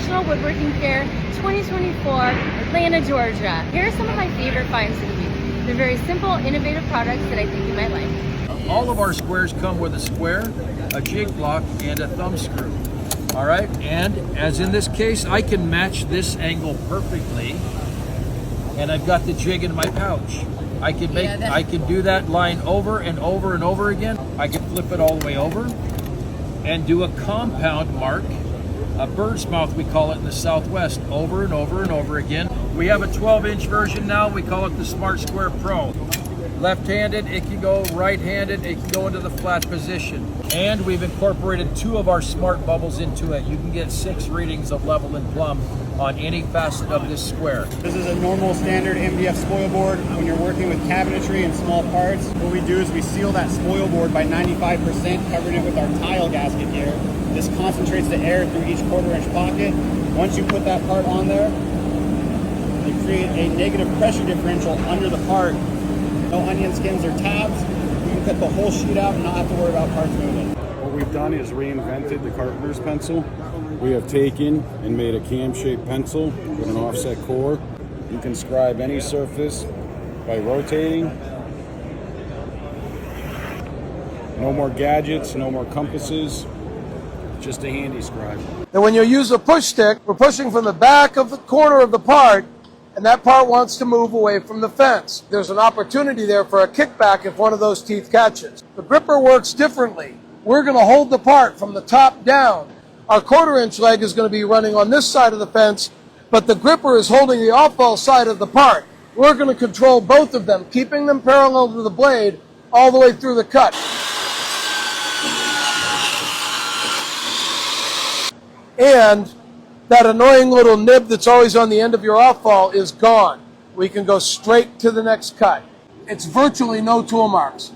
National Woodworking Fair 2024, Atlanta, Georgia. Here are some of my favorite finds of the week. They're very simple, innovative products that I think you might like. All of our squares come with a square, a jig block, and a thumb screw. All right, and as in this case, I can match this angle perfectly, and I've got the jig in my pouch. I can do that line over and over and over again. I can flip it all the way over and do a compound mark, a bird's mouth we call it in the Southwest, over and over and over again. We have a 12-inch version now. We call it the Smart Square Pro. Left-handed, it can go right-handed, it can go into the flat position. And we've incorporated 2 of our smart bubbles into it. You can get 6 readings of level and plumb on any facet of this square. This is a normal standard MDF spoil board. When you're working with cabinetry and small parts, what we do is we seal that spoil board by 95%, covering it with our tile gasket here. This concentrates the air through each 1/4-inch pocket. Once you put that part on there, you create a negative pressure differential under the part. No onion skins or tabs. You can cut the whole sheet out and not have to worry about parts moving. What we've done is reinvented the carpenter's pencil. We have taken and made a cam-shaped pencil with an offset core. You can scribe any surface by rotating. No more gadgets, no more compasses, just a handy scribe. And when you use a push stick, we're pushing from the back of the corner of the part, and that part wants to move away from the fence. There's an opportunity there for a kickback if one of those teeth catches. The gripper works differently. We're going to hold the part from the top down. Our 1/4-inch leg is going to be running on this side of the fence, but the gripper is holding the off-ball side of the part. We're going to control both of them, keeping them parallel to the blade all the way through the cut. And that annoying little nib that's always on the end of your off-ball is gone. We can go straight to the next cut. It's virtually no tool marks.